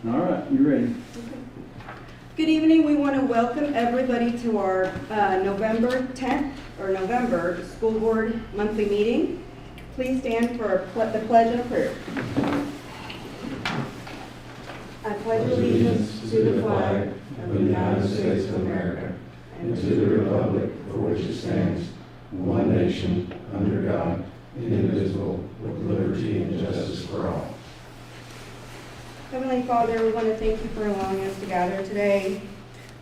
All right, you ready? Good evening. We want to welcome everybody to our November 10th or November School Board monthly meeting. Please stand for the pledge of prayer. I pledge allegiance to the flag of the United States of America and to the republic for which it stands, one nation, under God, indivisible, with liberty and justice for all. Heavenly Father, we want to thank you for allowing us to gather today.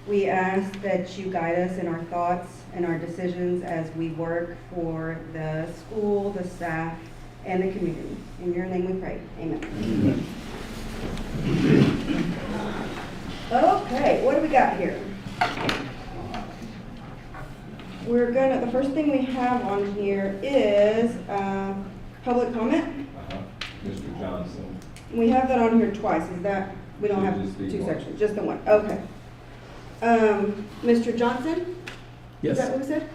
We ask that you guide us in our thoughts and our decisions as we work for the school, the staff, and the community. In your name we pray. Amen. Okay, what do we got here? The first thing we have on here is public comment. Mr. Johnson. We have that on here twice. Is that, we don't have Just the two one. sections, just the one. Okay. Mr. Johnson? Yes. Is that what we said?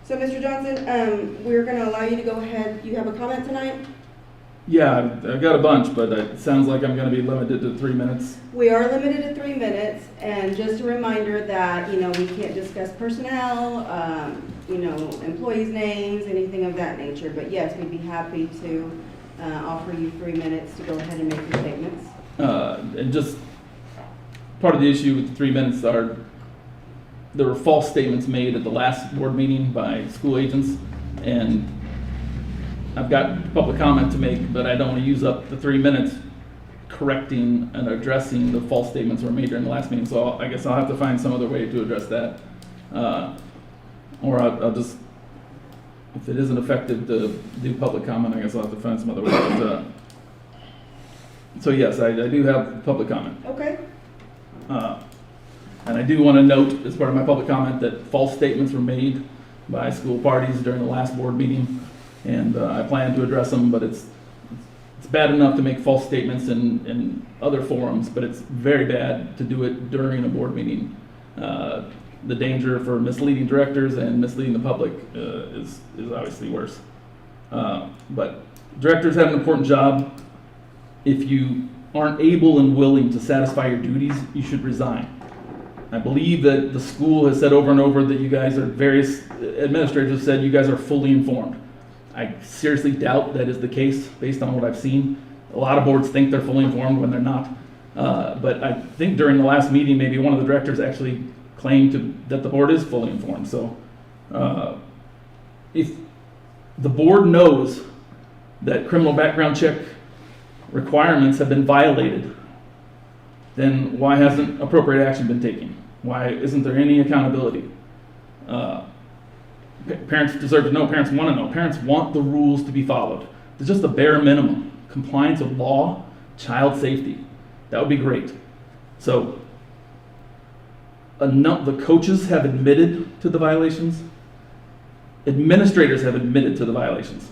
So, Mr. Johnson, we're going to allow you to go ahead. You have a comment tonight? Yeah, I've got a bunch, but it sounds like I'm going to be limited to 3 minutes. We are limited to 3 minutes, and just a reminder that, we can't discuss personnel, employees' names, anything of that nature. But yes, we'd be happy to offer you 3 minutes to go ahead and make your statements. And just part of the issue with the 3 minutes are there were false statements made at the last board meeting by school agents, and I've got public comment to make, but I don't want to use up the 3 minutes correcting and addressing the false statements that were made during the last meeting. So I guess I'll have to find some other way to address that. Or I'll just, if it isn't effective to do public comment, I guess I'll have to find some other way. But, so yes, I do have public comment. Okay. And I do want to note, as part of my public comment, that false statements were made by school parties during the last board meeting, and I plan to address them, but it's bad enough to make false statements in other forums, but it's very bad to do it during a board meeting. The danger for misleading directors and misleading the public is obviously worse. But directors have an important job. If you aren't able and willing to satisfy your duties, you should resign. I believe that the school has said over and over that you guys are, various administrators have said you guys are fully informed. I seriously doubt that is the case based on what I've seen. A lot of boards think they're fully informed when they're not. But I think during the last meeting, maybe one of the directors actually claimed that the board is fully informed. So if the board knows that criminal background check requirements have been violated, then why hasn't appropriate action been taken? Why isn't there any accountability? Parents deserve to know, parents want to know, parents want the rules to be followed. It's just the bare minimum. Compliance with law, child safety. That would be great. So, the coaches have admitted to the violations. Administrators have admitted to the violations.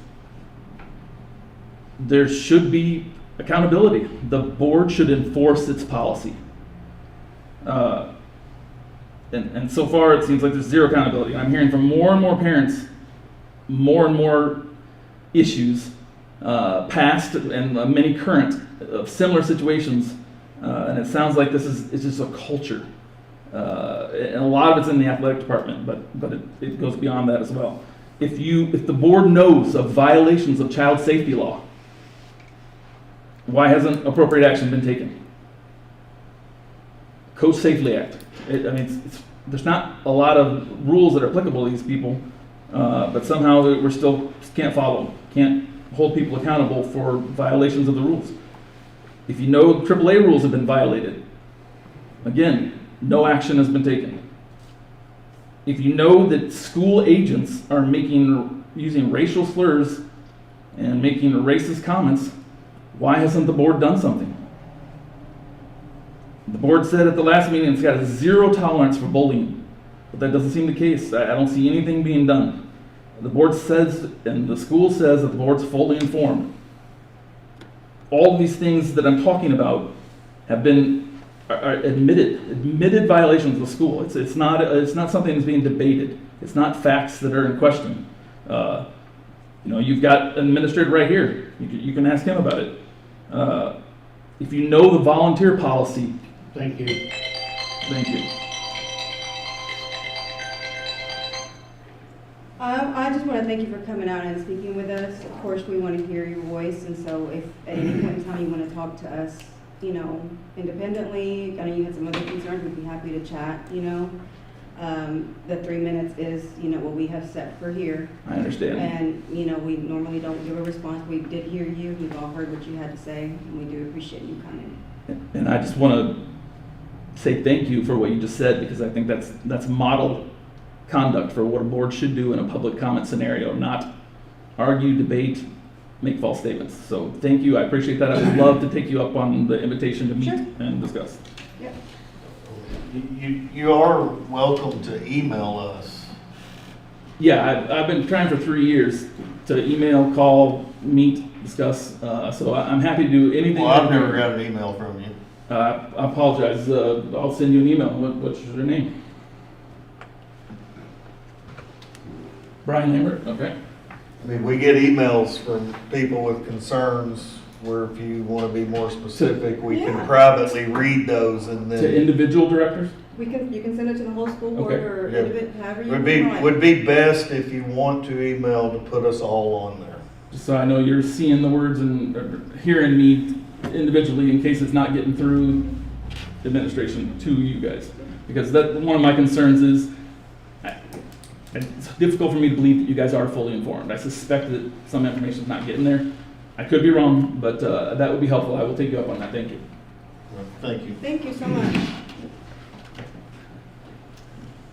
There should be accountability. The board should enforce its policy. And so far it seems like there's zero accountability. I'm hearing from more and more parents, more and more issues, past and many current, of similar situations. And it sounds like it's just a culture. And a lot of it's in the athletic department, but it goes beyond that as well. If the board knows of violations of child safety law, why hasn't appropriate action been taken? Coach Safely Act. There's not a lot of rules that are applicable to these people, but somehow we still can't follow them, can't hold people accountable for violations of the rules. If you know AAA rules have been violated, again, no action has been taken. If you know that school agents are using racial slurs and making racist comments, why hasn't the board done something? The board said at the last meeting it's got a zero tolerance for bullying, but that doesn't seem the case. I don't see anything being done. The board says, and the school says, that the board's fully informed. All of these things that I'm talking about have been admitted violations of the school. It's not something that's being debated. It's not facts that are in question. You've got an administrator right here. You can ask him about it. if you know the volunteer policy, Thank you. thank you. I just want to thank you for coming out and speaking with us. Of course, we want to hear your voice, and so if at any point in time you want to talk to us, you know, independently, I know you had some other concerns, we'd be happy to chat, you know. The 3 minutes is, you know, what we have set for here. I understand. And, you know, we normally don't give a response. We did hear you. We've all heard what you had to say, and we do appreciate you coming. And I just want to say thank you for what you just said, because I think that's model conduct for what a board should do in a public comment scenario, not argue, debate, make false statements. So thank you, I appreciate that. I would love to take you up on the invitation to meet Sure. and discuss. Yep. You are welcome to email us. Yeah, I've been trying for 3 years to email, call, meet, discuss, so I'm happy to do anything. Well, I've never got an email from you. I apologize, I'll send you an email. What's your name? Brian Lambert, okay. I mean, we get emails from people with concerns where if you want to be more specific, we Yeah. can privately read those and To then individual directors? You can send it to the whole school board Okay. or Yeah. however you would want. be best if you want to email to put us all on there. Just so I know you're seeing the words and or hearing me individually in case it's not getting through administration to you guys. Because that, one of my concerns is, it's difficult for me to believe that you guys are fully informed. I suspect that some information is not getting there. I could be wrong, but that would be helpful. I will take you up on that. Thank you. Thank you. Thank you so much.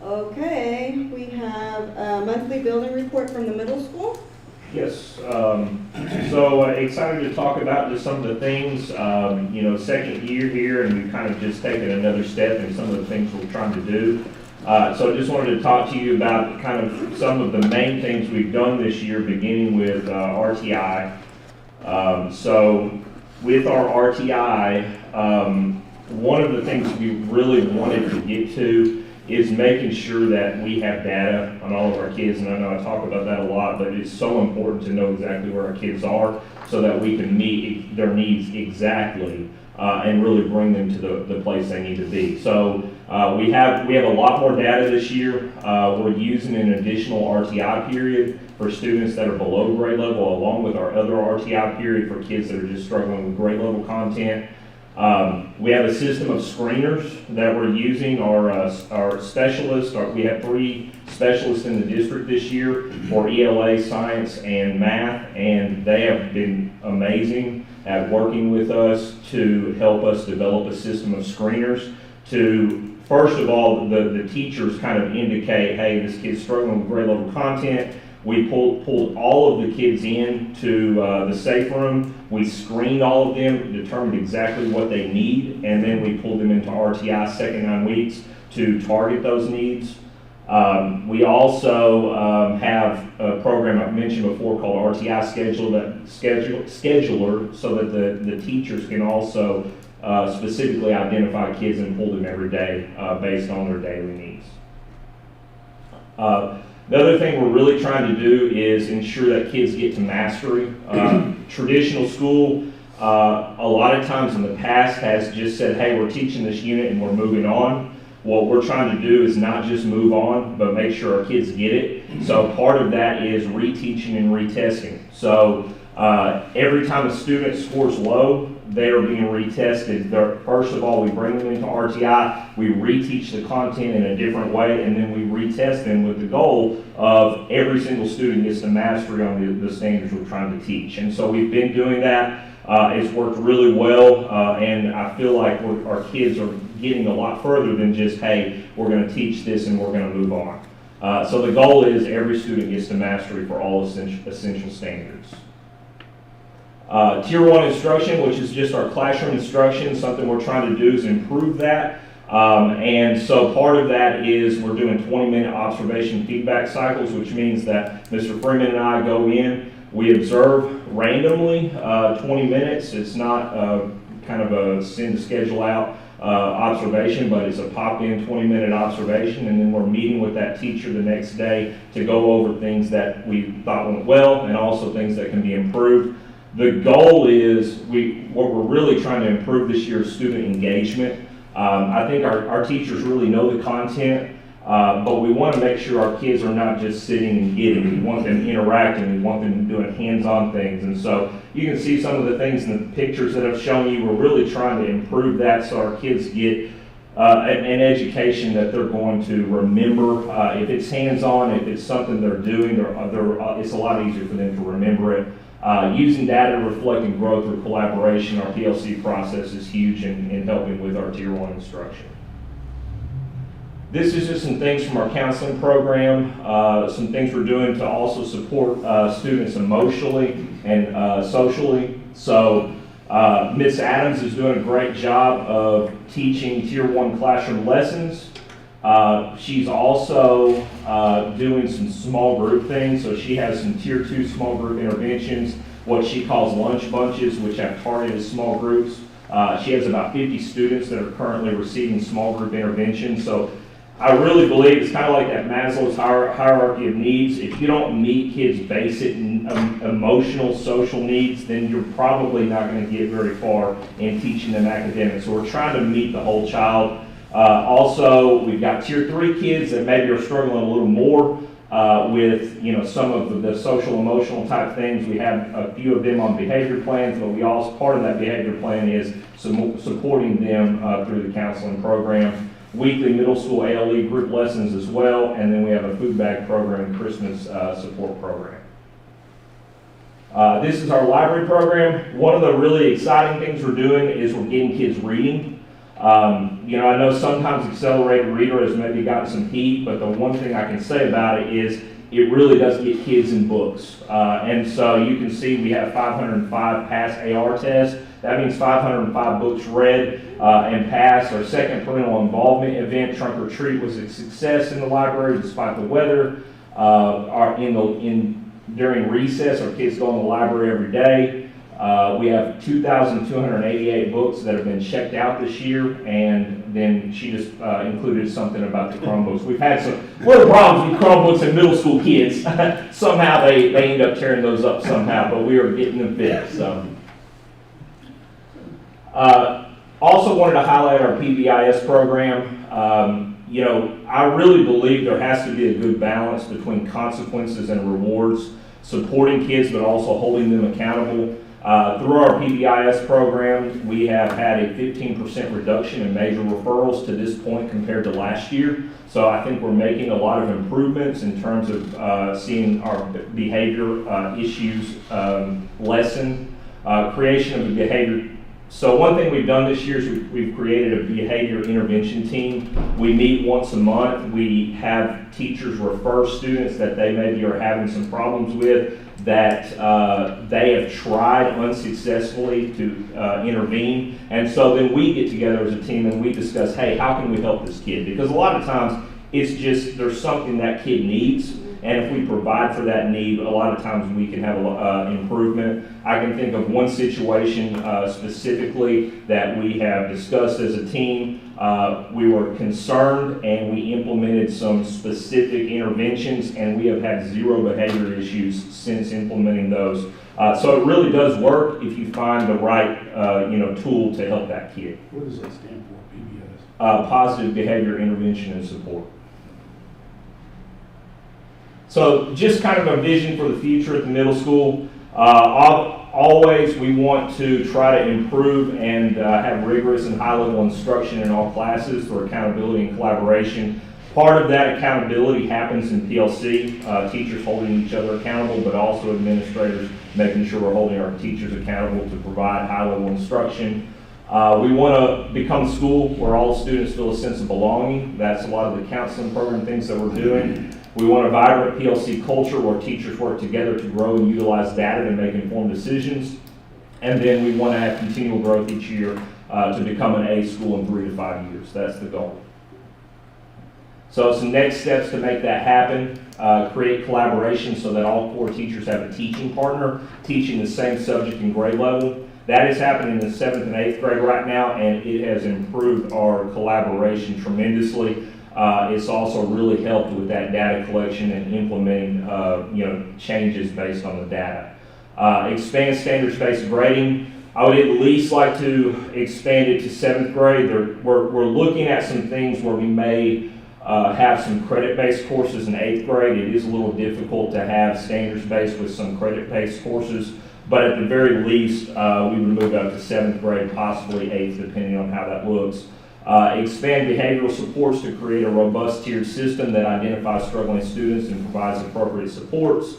Okay, we have a monthly building report from the middle school. Yes, so excited to talk about just some of the things, you know, second year here, and we've kind of just taken another step in some of the things we're trying to do. So I just wanted to talk to you about kind of some of the main things we've done this year, beginning with RTI. So with our RTI, one of the things we really wanted to get to is making sure that we have data on all of our kids, and I know I talk about that a lot, but it's so important to know exactly where our kids are so that we can meet their needs exactly and really bring them to the place they need to be. So we have a lot more data this year. We're using an additional RTI period for students that are below grade level, along with our other RTI period for kids that are just struggling with grade level content. We have a system of screeners that we're using. Our specialists, we have 3 specialists in the district this year for ELA, science, and math, and they have been amazing at working with us to help us develop a system of screeners to, first of all, the teachers kind of indicate, hey, this kid's struggling with grade level content. We pulled all of the kids in to the safe room. We screened all of them, determined exactly what they need, and then we pulled them into RTI second 9 weeks to target those needs. We also have a program I've mentioned before called RTI Scheduler, so that the teachers can also specifically identify kids and pull them every day based on their daily needs. The other thing we're really trying to do is ensure that kids get to mastery. Traditional school, a lot of times in the past has just said, hey, we're teaching this unit and we're moving on. What we're trying to do is not just move on, but make sure our kids get it. So part of that is reteaching and retesting. So every time a student scores low, they are being retested. First of all, we bring them into RTI, we reteach the content in a different way, and then we retest them with the goal of every single student gets the mastery on the standards we're trying to teach. And so we've been doing that. It's worked really well, and I feel like our kids are getting a lot further than just, hey, we're going to teach this and we're going to move on. So the goal is every student gets the mastery for all essential standards. Tier 1 instruction, which is just our classroom instruction, something we're trying to do is improve that. And so part of that is we're doing 20-minute observation feedback cycles, which means that Mr. Freeman and I go in, we observe randomly 20 minutes. It's not kind of a send the schedule out observation, but it's a pop-in 20-minute observation, and then we're meeting with that teacher the next day to go over things that we thought went well and also things that can be improved. The goal is, what we're really trying to improve this year is student engagement. I think our teachers really know the content, but we want to make sure our kids are not just sitting and getting. We want them interacting, we want them doing hands-on things. And so you can see some of the things in the pictures that I've shown you. We're really trying to improve that so our kids get an education that they're going to remember. If it's hands-on, if it's something they're doing, it's a lot easier for them to remember it. Using data to reflect and grow through collaboration, our PLC process is huge in helping with our Tier 1 instruction. This is just some things from our counseling program, some things we're doing to also support students emotionally and socially. So Ms. Adams is doing a great job of teaching Tier 1 classroom lessons. She's also doing some small group things, so she has some Tier 2 small group interventions, what she calls lunch bunches, which have targeted small groups. She has about 50 students that are currently receiving small group interventions. So I really believe it's kind of like that Maslow's hierarchy of needs. If you don't meet kids' basic emotional, social needs, then you're probably not going to get very far in teaching them academics. So we're trying to meet the whole child. Also, we've got Tier 3 kids that maybe are struggling a little more with some of the social emotional type things. We have a few of them on behavior plans, but we also, part of that behavior plan is supporting them through the counseling program. Weekly middle school ALE group lessons as well, and then we have a food bag program, Christmas support program. This is our library program. One of the really exciting things we're doing is we're getting kids reading. I know sometimes Accelerated Reader has maybe gotten some heat, but the one thing I can say about it is it really does get kids in books. And so you can see we have 505 pass AR tests. That means 505 books read and passed. Our second parental involvement event, Trunk or Treat, was a success in the library despite the weather. During recess, our kids go in the library every day. We have 2,288 books that have been checked out this year, and then she just included something about the Chromebooks. We've had some little problems with Chromebooks and middle school kids. Somehow they end up tearing those up somehow, but we are getting them fixed. So. Also wanted to highlight our PBIS program. I really believe there has to be a good balance between consequences and rewards, supporting kids but also holding them accountable. Through our PBIS program, we have had a 15% reduction in major referrals to this point compared to last year. So I think we're making a lot of improvements in terms of seeing our behavior issues lessen. Creation of a behavior. So one thing we've done this year is we've created a behavior intervention team. We meet once a month. We have teachers refer students that they maybe are having some problems with, that they have tried unsuccessfully to intervene. And so then we get together as a team and we discuss, hey, how can we help this kid? Because a lot of times it's just there's something that kid needs. And if we provide for that need, a lot of times we can have improvement. I can think of one situation specifically that we have discussed as a team. We were concerned and we implemented some specific interventions, and we have had zero behavior issues since implementing those. So it really does work if you find the right tool to help that kid. What does that stand for, PBS? Positive behavior intervention and support. So just kind of a vision for the future at the middle school. Always we want to try to improve and have rigorous and high-level instruction in all classes through accountability and collaboration. Part of that accountability happens in PLC, teachers holding each other accountable, but also administrators making sure we're holding our teachers accountable to provide high-level instruction. We want to become a school where all students feel a sense of belonging. That's a lot of the counseling program things that we're doing. We want a vibrant PLC culture where teachers work together to grow and utilize data to make informed decisions. And then we want to have continual growth each year to become an A school in 3 to 5 years. That's the goal. So some next steps to make that happen, create collaboration so that all 4 teachers have a teaching partner teaching the same subject and grade level. That is happening in the 7th and 8th grade right now, and it has improved our collaboration tremendously. It's also really helped with that data collection and implementing changes based on the data. Expand standards-based grading. I would at least like to expand it to 7th grade. We're looking at some things where we may have some credit-based courses in 8th grade. It is a little difficult to have standards-based with some credit-based courses, but at the very least, we would move up to 7th grade, possibly 8th, depending on how that looks. Expand behavioral supports to create a robust tiered system that identifies struggling students and provides appropriate supports.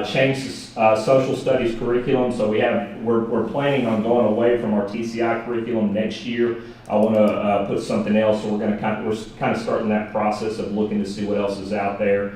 Change social studies curriculum. So we're planning on going away from our TCI curriculum next year. I want to put something else. So we're kind of starting that process of looking to see what else is out there.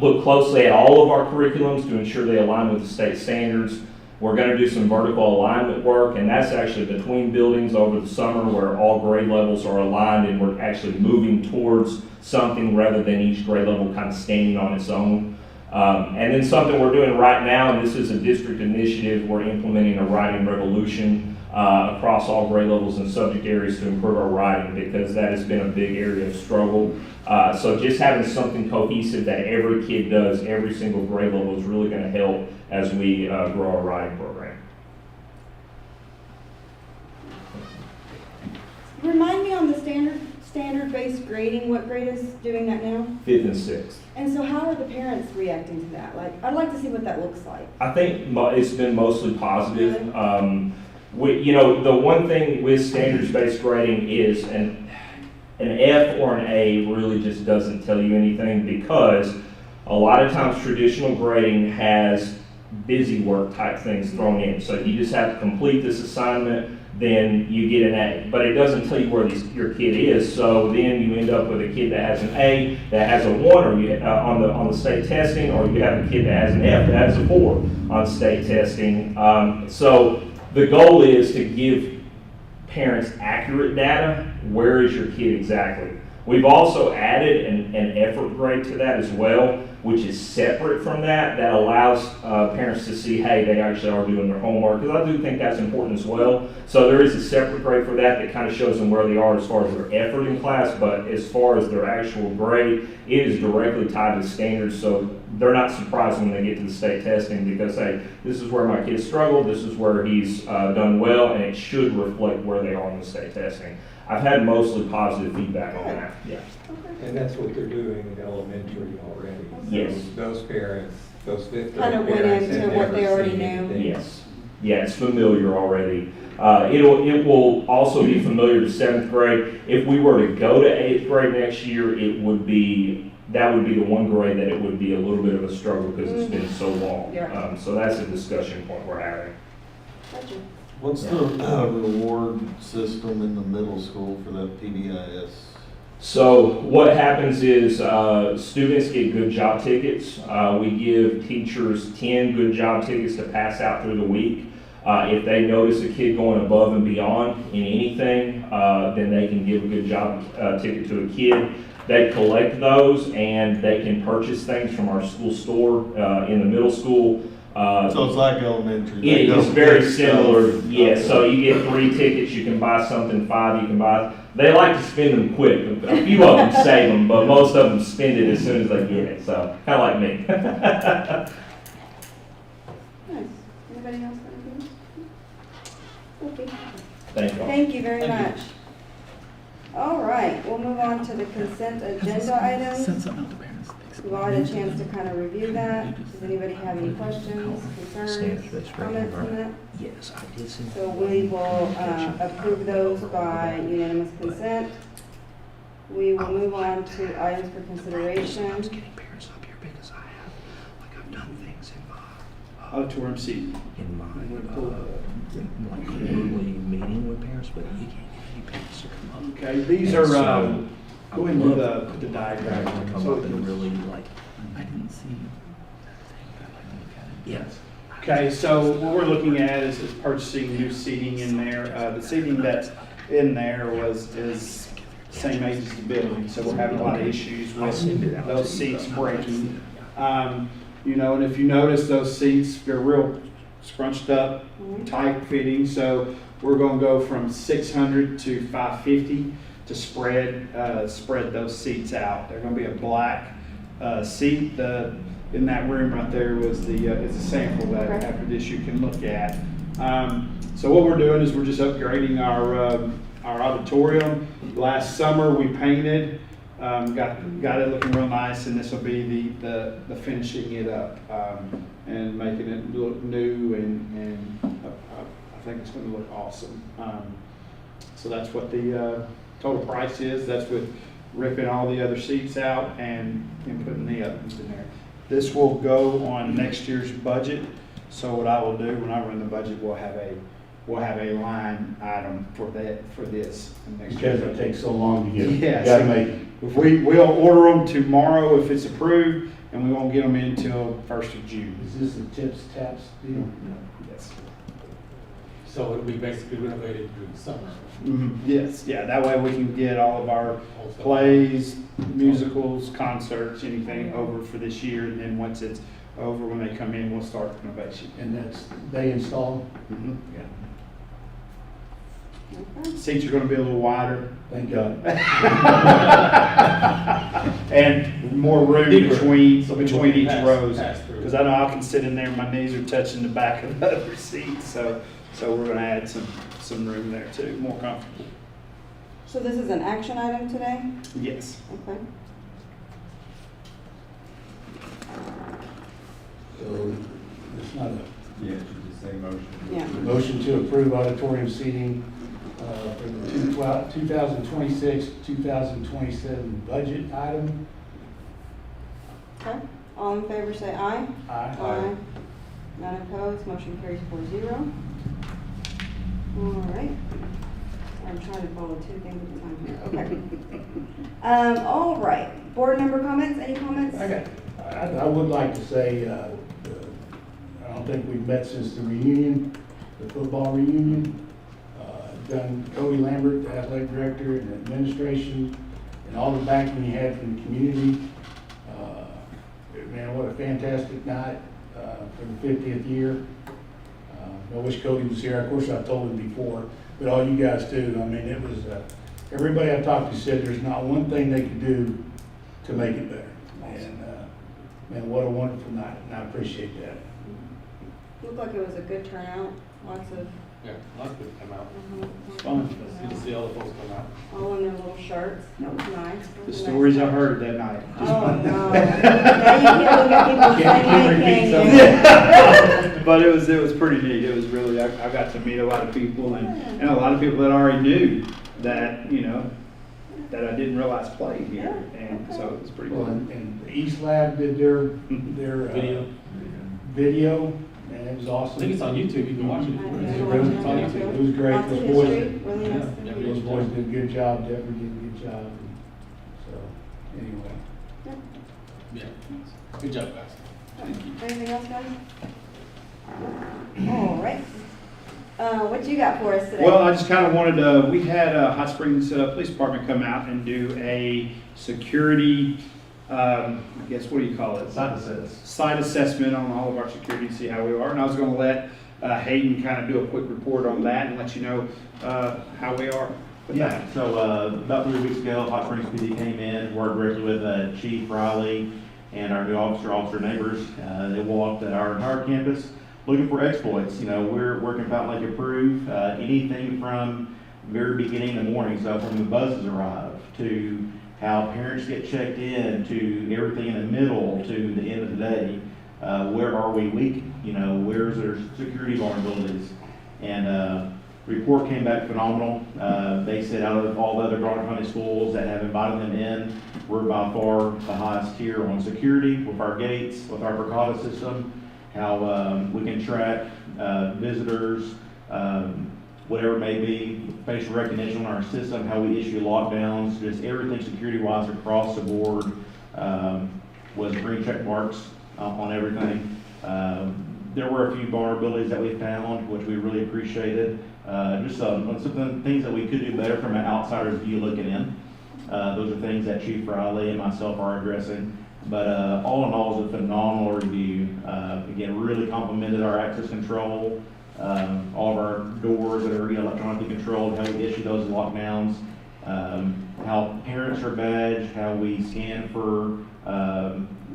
Look closely at all of our curriculums to ensure they align with the state standards. We're going to do some vertical alignment work, and that's actually between buildings over the summer where all grade levels are aligned, and we're actually moving towards something rather than each grade level kind of standing on its own. And then something we're doing right now, and this is a district initiative, we're implementing a writing revolution across all grade levels and subject areas to improve our writing, because that has been a big area of struggle. So just having something cohesive that every kid does, every single grade level, is really going to help as we grow our writing program. Remind me on the standard-based grading, what grade is doing that now? 5th and 6th. And so how are the parents reacting to that? Like, I'd like to see what that looks like. I think it's been mostly positive. The one thing with standards-based grading is an F or an A really just doesn't tell you anything, because a lot of times traditional grading has busy work type things thrown in. So you just have to complete this assignment, then you get an A. But it doesn't tell you where your kid is. So then you end up with a kid that has an A, that has a 1 or on the state testing, or you have a kid that has an F that has a 4 on state testing. So the goal is to give parents accurate data. Where is your kid exactly? We've also added an effort grade to that as well, which is separate from that allows parents to see, hey, they actually are doing their homework, because I do think that's important as well. So there is a separate grade for that kind of shows them where they are as far as their effort in class, but as far as their actual grade, it is directly tied to standards, so they're not surprised when they get to the state testing, because, hey, this is where my kid struggled, this is where he's done well, and it should reflect where they are in the state testing. I've had mostly positive feedback on that. Yeah. And that's what they're doing in elementary already. Yes. So those parents, those 5th grade Kind of went parents into have what they never already seen knew. anything. Yes. Yeah, it's familiar already. It will also be familiar to 7th grade. If we were to go to 8th grade next year, that would be the one grade that it would be a little bit of a struggle, because it's been so long. Yeah. So that's a discussion point we're having. Gotcha. What's the reward system in the middle school for that PBIS? So what happens is students get good job tickets. We give teachers 10 good job tickets to pass out through the week. If they notice a kid going above and beyond in anything, then they can give a good job ticket to a kid. They collect those, and they can purchase things from our school store in the middle school. So it's like elementary. It is very similar, Stuff. yeah, Okay. so you get 3 tickets, you can buy something, 5 you can buy. They like to spend them quick, a few of them save them, but most of them spend it as soon as they get it, so kind of like me. Nice. Anybody else got anything? Okay. Thank you. Thank you very Thank much. All right, we'll move on to the consent agenda items. Send something out to parents. We've all had a chance to kind of review that. Does anybody have any questions, concerns, comments on that? Yes, I did see. So we will approve those by unanimous consent. We will move on to items for I was consideration. getting parents up here because I've done things in Auditorium seat. my like quarterly meeting with parents, but you can't get any parents to come up. Okay, these are, So, I go would into love the to diagram. come So up and really like, I didn't see that thing. I'd like to look at it. yes. Okay, so what we're looking at is purchasing new seating in there. The seating that's in there is same age as the building, so we're having a lot of issues I'll send it with out those to you. seats breaking. And if you notice, those seats, they're real scrunched up, tight fitting, so we're gonna go from 600 to 550 to spread those seats out. They're gonna be a black seat. The in that room right there was is a sample that Okay. after this you can look at. So what we're doing is we're just upgrading our auditorium. Last summer we painted, got it looking real nice, and this will be the finishing it up and making it look new, and I think it's going to look awesome. So that's what the total price is. That's with ripping all the other seats out and putting the ovens in there. This will go on next year's budget. So what I will do when I run the budget, we'll have a line item for this in next year's Because it budget. takes so long to get it. Yes. Gotta make it. If we'll order them tomorrow if it's approved, and we won't get them in until 1st of June. Is this a tips, taps deal? Yes. So it'll be basically renovated during the summer. Yes, yeah, that way we can get all of our plays, musicals, concerts, anything over for this year, and then once it's over, when they come in, we'll start renovation. And that's, they install? Yeah. Okay. Seats are gonna be a little wider. Thank God. And more room Deeper. between So people each can rows. pass through. Because I know I can sit in there, my knees are touching the back of the other seats, so we're gonna add some room there too, more comfortable. So this is an action item today? Yes. Okay. So it's not a Yeah, you just say motion. Yeah. motion to approve auditorium seating for the 2026, 2027 budget item. Okay. All in favor say aye. Aye. None opposed, motion carries 4-0. All right. I'm trying to follow two things at a time here. Okay. All right. Board member comments? Any comments? I would like to say, I don't think we've met since the reunion, the football reunion. Done Cody Lambert, the athletic director, and administration, and all the backing he had from the community. Man, what a fantastic night for the 50th year. I wish Cody was here. Of course, I've told him before, but all you guys too. I mean, it was, everybody I've talked to said there's not one thing they could do to make it better. And, man, what a wonderful night, and I appreciate that. Looked like it was a good turnout. Lots of, Yeah, lots of people come out. Fun. It's good to see all the folks come out. all in their little shirts. That was nice. That The was a stories nice I heard that night. Oh, no. Now you can't look at people the same Can't way, repeat can you? But it was pretty neat. It was really, I got to meet a lot of people and a lot of people that I already knew that, that I didn't realize played here. And so it was pretty Well, cool. and the East Lab did their video, and it was I awesome. think it's on YouTube, you can watch it. It's on YouTube. It was great. Lots of Those boys, history, really nice. Yeah, to those meet. boys did a good job, Deborah did a good job. And so, anyway. Yeah, good job, guys. Anything else, guys? All right. What you got for us today? Well, I just kind of wanted to, we had Hot Springs Police Department come out and do a security, I guess, what do you call it? Site assessment on all of our security, see how we are. And I was going to let Hayden kind of do a quick report on that and let you know how we are with that. Yeah, so about 3 weeks ago, Hot Springs PD came in, worked directly with Chief Riley and our new officer Neighbors. They walked our entire campus looking for exploits. We're working Fountain Lake Approved, anything from very beginning in the morning, so from the buses arrive to how parents get checked in, to everything in the middle, to the end of the day. Where are we weak? Where's our security vulnerabilities? And report came back phenomenal. They said out of all the other Garner County schools that have invited them in, we're by far the highest tier on security with our gates, with our Verkada system, how we can track visitors, whatever it may be, facial recognition on our system, how we issue lockdowns, just everything security-wise across the board was green check marks on everything. There were a few vulnerabilities that we found, which we really appreciated. Just some things that we could do better from an outsider's view looking in. Those are things that Chief Riley and myself are addressing. But all in all, it's a phenomenal review. Again, really complimented our access control, all of our doors that are electronically controlled, how we issue those lockdowns, how parents are badged, how we scan for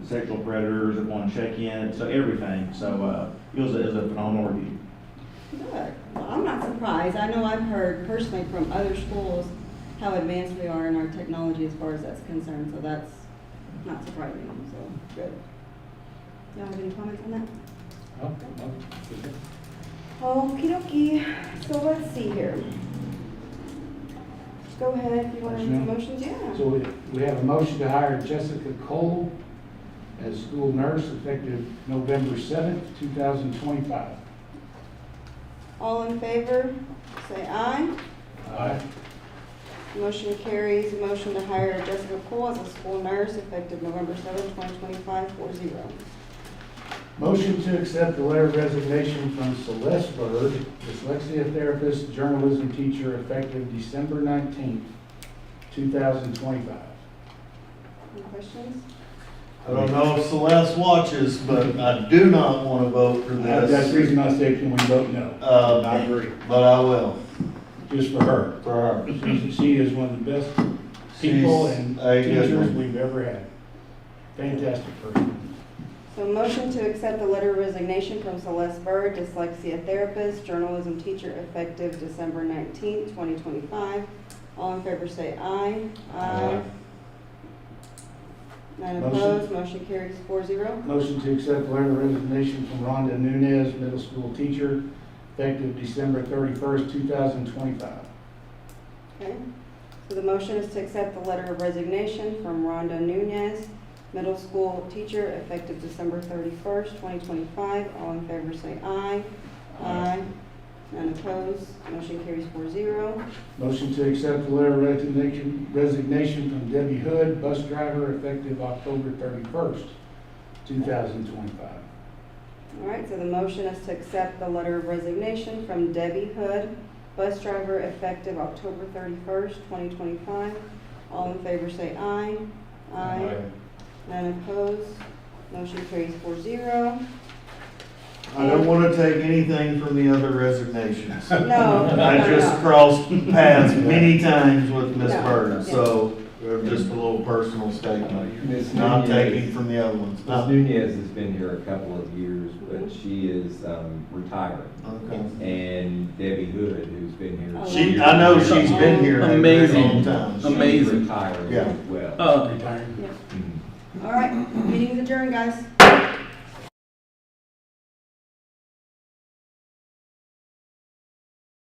sexual predators upon check-in, so everything. So it was a phenomenal review. Good. Well, I'm not surprised. I know I've heard personally from other schools how advanced we are in our technology as far as that's concerned, so that's not surprising, so good. Y'all have any comments on that? Oh, no, okay. Okey dokey. So let's see here. Go ahead if you want to make some motions, yeah. So we have a motion to hire Jessica Cole as school nurse effective November 7th, 2025. All in favor, say aye. Aye. Motion carries. Motion to hire Jessica Cole as a school nurse effective November 7th, 2025, 4-0. Motion to accept the letter of resignation from Celeste Bird, dyslexia therapist, journalism teacher, effective December 19th, 2025. Any questions? I don't know if Celeste watches, but I do not want to vote for That's the this. reason I say, can we vote no? I agree. But I will, Just for her. for her. She is one of the best people and a good teachers one. we've ever had. Fantastic person. So motion to accept the letter of resignation from Celeste Bird, dyslexia therapist, journalism teacher, effective December 19th, 2025. All in favor say aye. Aye. None Motion. opposed, motion carries 4-0. Motion to accept the letter of resignation from Rhonda Nunez, middle school teacher, effective December 31st, 2025. Okay. So the motion is to accept the letter of resignation from Rhonda Nunez, middle school teacher, effective December 31st, 2025. All in favor say aye. Aye. None opposed, motion carries 4-0. Motion to accept the letter of resignation from Debbie Hood, bus driver, effective October 31st, 2025. All right, so the motion is to accept the letter of resignation from Debbie Hood, bus driver, effective October 31st, 2025. All in favor say aye. Aye. None opposed, motion carries 4-0. I don't want to take anything from the other resignations. No, no, I no, just no. crossed paths many times with Miss No, Bird, yeah. so just a little personal statement. Ms. Not taking Nunez, from the other ones. Ms. Nunez has been here a couple of years, but Mhm. she is retiring. Okay. And Debbie Hood, who's been here. Oh, She, wow. I know she's been here a very Amazing. long time. She's Amazing. retiring Yeah. as well. Retiring. Mhm. All right, meeting's adjourned, guys.